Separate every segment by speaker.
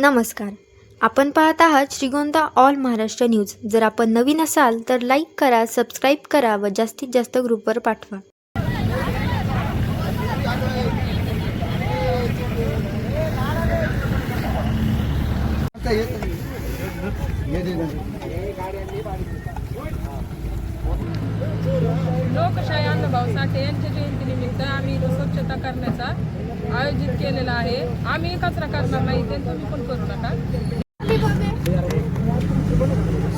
Speaker 1: नमस्कार. आपण पाहत आहात श्रीगोंदा ऑल महाराष्ट्र न्यूज. जर आपण नवीन असाल तर लाईक करा, सबस्क्राईब करा व जास्तीत जास्त ग्रुपवर पाठवा.
Speaker 2: लोकशाही अण्णाभाऊ साठे यांच्या जयंतीनिमित्त आम्ही इथं स्वच्छता करण्याचा आयोजित केलेला आहे. आम्ही कचरा करणार नाही, ते तुम्ही पण करू नका.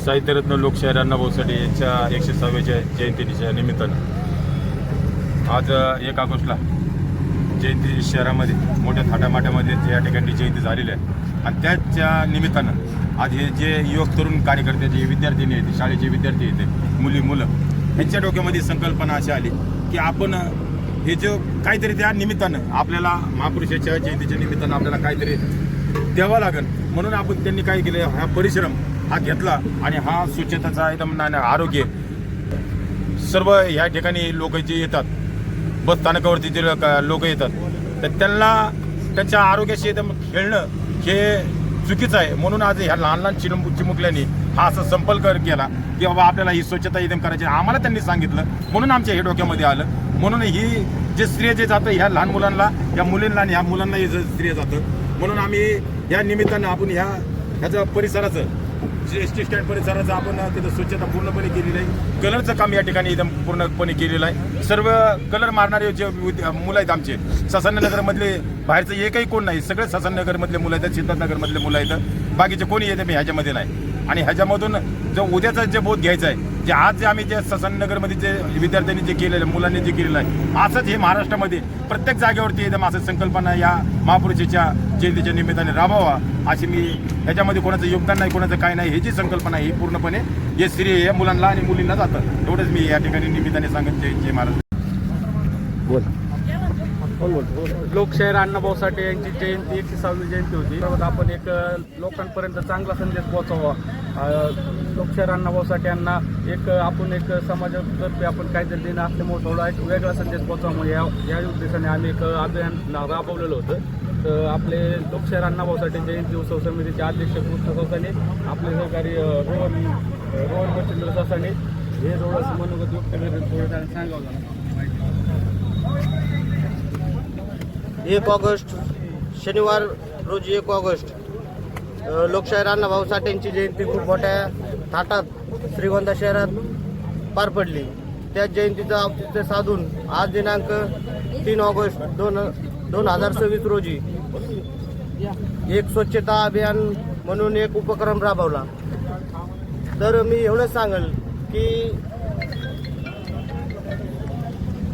Speaker 3: साहित्यरत्न लोकशाहीर अण्णाभाऊ साठे यांच्या 106व्या जयंतीच्या निमित्तानं आज 1 ऑगस्टला जयंती शहरामध्ये मोठ्या थाटामाट्यामध्ये या ठिकाणी जयंती झालेली आहे. आणि त्याच्या निमित्तानं आज हे जे युवक तरुण कार्यकर्ते जे विद्यार्थिनी आहेत, शाळेचे विद्यार्थी आहेत, मुलं यांच्या डोक्यामध्ये संकल्पना अशी आली की आपण हे जो काहीतरी त्या निमित्तानं आपल्याला महापुरुषाच्या जयंतीच्या निमित्तानं आपल्याला काहीतरी द्यावं लागेल. म्हणून आपण त्यांनी काय केलं, हा परिश्रम हा घेतला आणि हा स्वच्छतेचा एकदम आरोग्य सर्व ह्या ठिकाणी लोक जे येतात, बस स्थानकावरती जे लोक येतात, तर त्यांना त्यांच्या आरोग्याशी एकदम खेळणं हे चुकीचं आहे. म्हणून आज ह्या लहान लहान चिमुकल्यांनी हा असा संपर्क केला की बाबा आपल्याला ही स्वच्छता एकदम करायची. आम्हाला त्यांनी सांगितलं म्हणून आमच्या हे डोक्यामध्ये आलं. म्हणून ही जे श्रेय जे जातं ह्या लहान मुलांना, या मुलींना आणि ह्या मुलांना हे जे श्रेय जातं. म्हणून आम्ही या निमित्तानं आपण ह्याचं परिसराचं जे एस टी स्टँड परिसराचं आपण तिथं स्वच्छता पूर्णपणे केलेली आहे. कलरचं काम या ठिकाणी एकदम पूर्णपणे केलेलं आहे. सर्व कलर मारणारे जे मुलं आहेत आमचे ससाननगरमधले, बाहेरचं एकही कोण नाही, सगळे ससाननगरमधले मुलं आहेत, सिद्धार्थनगरमधले मुलं आहेत, बाकीचे कोणी येते मी ह्याच्यामध्ये नाही. आणि ह्याच्यामधून जो उद्याचा जे बोध घ्यायचा आहे, जे आज जे आम्ही जे ससाननगरमध्ये जे विद्यार्थ्यांनी जे केलेलं, मुलांनी जे केलेलं आहे, असंच हे महाराष्ट्रामध्ये प्रत्येक जागेवरती एकदम असं संकल्पना या महापुरुषाच्या जयंतीच्या निमित्ताने राबवा. अशी मी ह्याच्यामध्ये कोणाचं योगदान नाही, कोणाचं काय नाही, ही जी संकल्पना ही पूर्णपणे हे श्रेय या मुलांना आणि मुलींना जातं. एवढंच मी या ठिकाणी निमित्ताने सांगत जय महाराज.
Speaker 4: लोकशाहीर अण्णाभाऊ साठे यांची जयंती 106वी जयंती होती. त्यावर आपण एक लोकांपर्यंत चांगला संदेश पोहोचवा. लोकशाहीर अण्णाभाऊ साठे यांना आपण एक समाजातर्फे आपण काहीतरी देणं असल्यामुळे थोडा एक वेगळा संदेश पोहोचवा या उद्देशाने आम्ही एक अभियान राबवलेलं होतं. तर आपले लोकशाहीर अण्णाभाऊ साठे जयंती उत्सव समितीचे अध्यक्ष कृष्ण ससाने, आपले सहकारी रोहन मच्छिंद्र ससाने हे थोडंसं मनोगत व्यक्त करून सांगावं.
Speaker 5: 1 ऑगस्ट शनिवार रोजी 1 ऑगस्ट लोकशाहीर अण्णाभाऊ साठेंची जयंती खूप मोठ्या थाटात श्रीगोंदा शहरात पार पडली. त्या जयंतीचं औचित्य साधून आज दिनांक 3 ऑगस्ट 2026 रोजी एक स्वच्छता अभियान म्हणून एक उपक्रम राबवला. तर मी एवढंच सांगेल की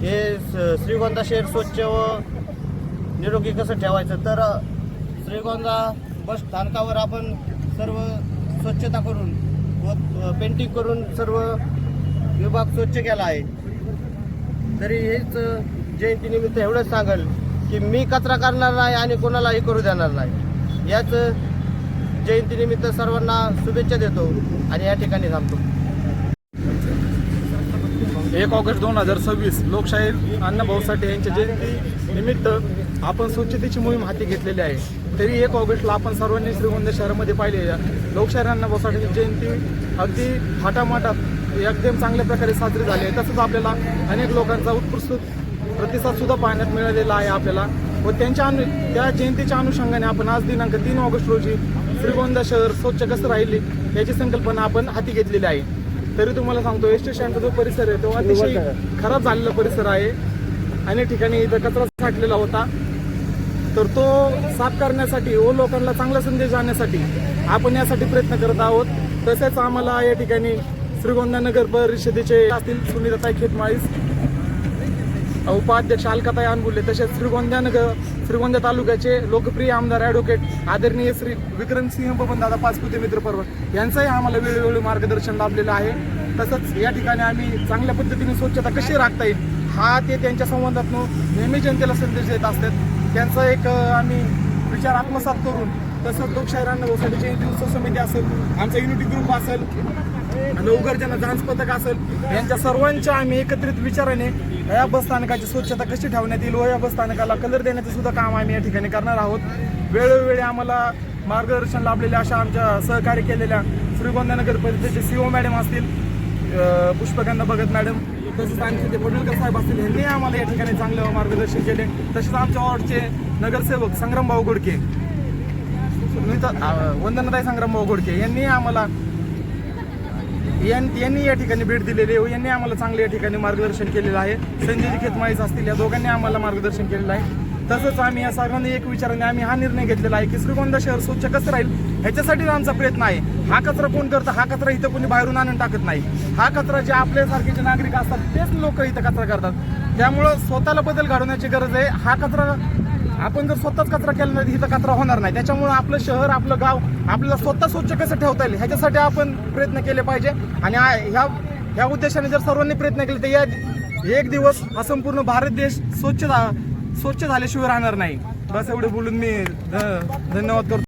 Speaker 5: हे श्रीगोंदा शहर स्वच्छ व निरोगी कसं ठेवायचं, तर श्रीगोंदा बस स्थानकावर आपण सर्व स्वच्छता करून व पेंटिंग करून सर्व विभाग स्वच्छ केला आहे. तरी हेच जयंतीनिमित्त एवढंच सांगेल की मी कचरा करणार नाही आणि कोणालाही करू देणार नाही. याच जयंतीनिमित्त सर्वांना शुभेच्छा देतो आणि या ठिकाणी थांबतो.
Speaker 4: 1 ऑगस्ट 2026 लोकशाहीर अण्णाभाऊ साठे यांच्या जयंती निमित्त आपण स्वच्छतेची मोहीम हाती घेतलेली आहे. तरी 1 ऑगस्टला आपण सर्वांनी श्रीगोंदा शहरामध्ये पाहिले लोकशाहीर अण्णाभाऊ साठेची जयंती अगदी थाटामाटात एकदम चांगल्या प्रकारे साजरी झाली आहे. तसंच आपल्याला अनेक लोकांचा उत्कृष्ट प्रतिसाद सुद्धा पाहण्यात मिळालेला आहे आपल्याला. व त्या जयंतीच्या अनुषंगाने आपण आज दिनांक 3 ऑगस्ट रोजी श्रीगोंदा शहर स्वच्छ कसं राहिले याची संकल्पना आपण हाती घेतलेली आहे. तरी तुम्हाला सांगतो, एस टी स्टँडचा जो परिसर आहे तो अतिशय खराब झालेला परिसर आहे. अनेक ठिकाणी इथं कचरा साठलेला होता. तर तो साफ करण्यासाठी व लोकांना चांगला संदेश जाण्यासाठी आपण यासाठी प्रयत्न करत आहोत. तसेच आम्हाला या ठिकाणी श्रीगोंदा नगर परिषदेचे असतील सुनीताताई खेतमाळीस, उपाध्यक्ष अलकाताई अनबुले, तसेच श्रीगोंदा तालुक्याचे लोकप्रिय आमदार ॲडव्होकेट आदरणीय श्री विक्रमसिंह बबनदादा पाचपुते मित्र पर्वत यांचंही आम्हाला वेळोवेळी मार्गदर्शन लाभलेलं आहे. तसंच या ठिकाणी आम्ही चांगल्या पद्धतीने स्वच्छता कशी राखता येईल हा ते त्यांच्या संवादातून नेहमी जनतेला संदेश देत असतात. त्यांचा एक आम्ही विचार आत्मसात करून, तसंच लोकशाहीर अण्णाभाऊ साठे जयंती उत्सव समिती असेल, आमचा युनिटी ग्रुप असेल, नवगर्जना जांच पथक असेल, यांच्या सर्वांच्या आम्ही एकत्रित विचाराने या बसस्थानकाची स्वच्छता कशी ठेवण्यात येईल व या बसस्थानकाला कलर देण्याचं सुद्धा काम आम्ही या ठिकाणी करणार आहोत. वेळोवेळी आम्हाला मार्गदर्शन लाभलेल्या अशा आमच्या सहकार्य केलेल्या श्रीगोंदा नगर परिषदेचे CO मॅडम असतील, पुष्पगंधा भगत मॅडम, तसेच आणखी ते पडळकर साहेब असतील, यांनी आम्हाला या ठिकाणी चांगलं मार्गदर्शन केले. तसेच आमच्या वॉर्डचे नगरसेवक संग्रामभाऊ घोडके, वंदनाताई संग्रामभाऊ घोडके यांनी आम्हाला यांनी या ठिकाणी भेट दिलेली आहे. यांनी आम्हाला चांगले या ठिकाणी मार्गदर्शन केलेलं आहे. संजयजी खेतमाळीच असतील, या दोघांनी आम्हाला मार्गदर्शन केलेलं आहे. तसंच आम्ही या सर्वांनी एक विचाराने आम्ही हा निर्णय घेतलेला आहे की श्रीगोंदा शहर स्वच्छ कसं राहील ह्याच्यासाठीच आमचा प्रयत्न आहे. हा कचरा कोण करतं? हा कचरा इथं कोणी बाहेरून आणून टाकत नाही. हा कचरा जे आपल्यासारखे जे नागरिक असतात तेच लोक इथं कचरा करतात. त्यामुळं स्वतःला बदल घडवण्याची गरज आहे. हा कचरा आपण जर स्वतःच कचरा केला नाही इथं कचरा होणार नाही. त्याच्यामुळं आपलं शहर, आपलं गाव आपल्याला स्वतः स्वच्छ कसं ठेवता येईल ह्याच्यासाठी आपण प्रयत्न केले पाहिजे. आणि ह्या उद्देशाने जर सर्वांनी प्रयत्न केले तर या एक दिवस हा संपूर्ण भारत देश स्वच्छ झाल्याशिवाय राहणार नाही. बस एवढे बोलून मी धन्यवाद करतो.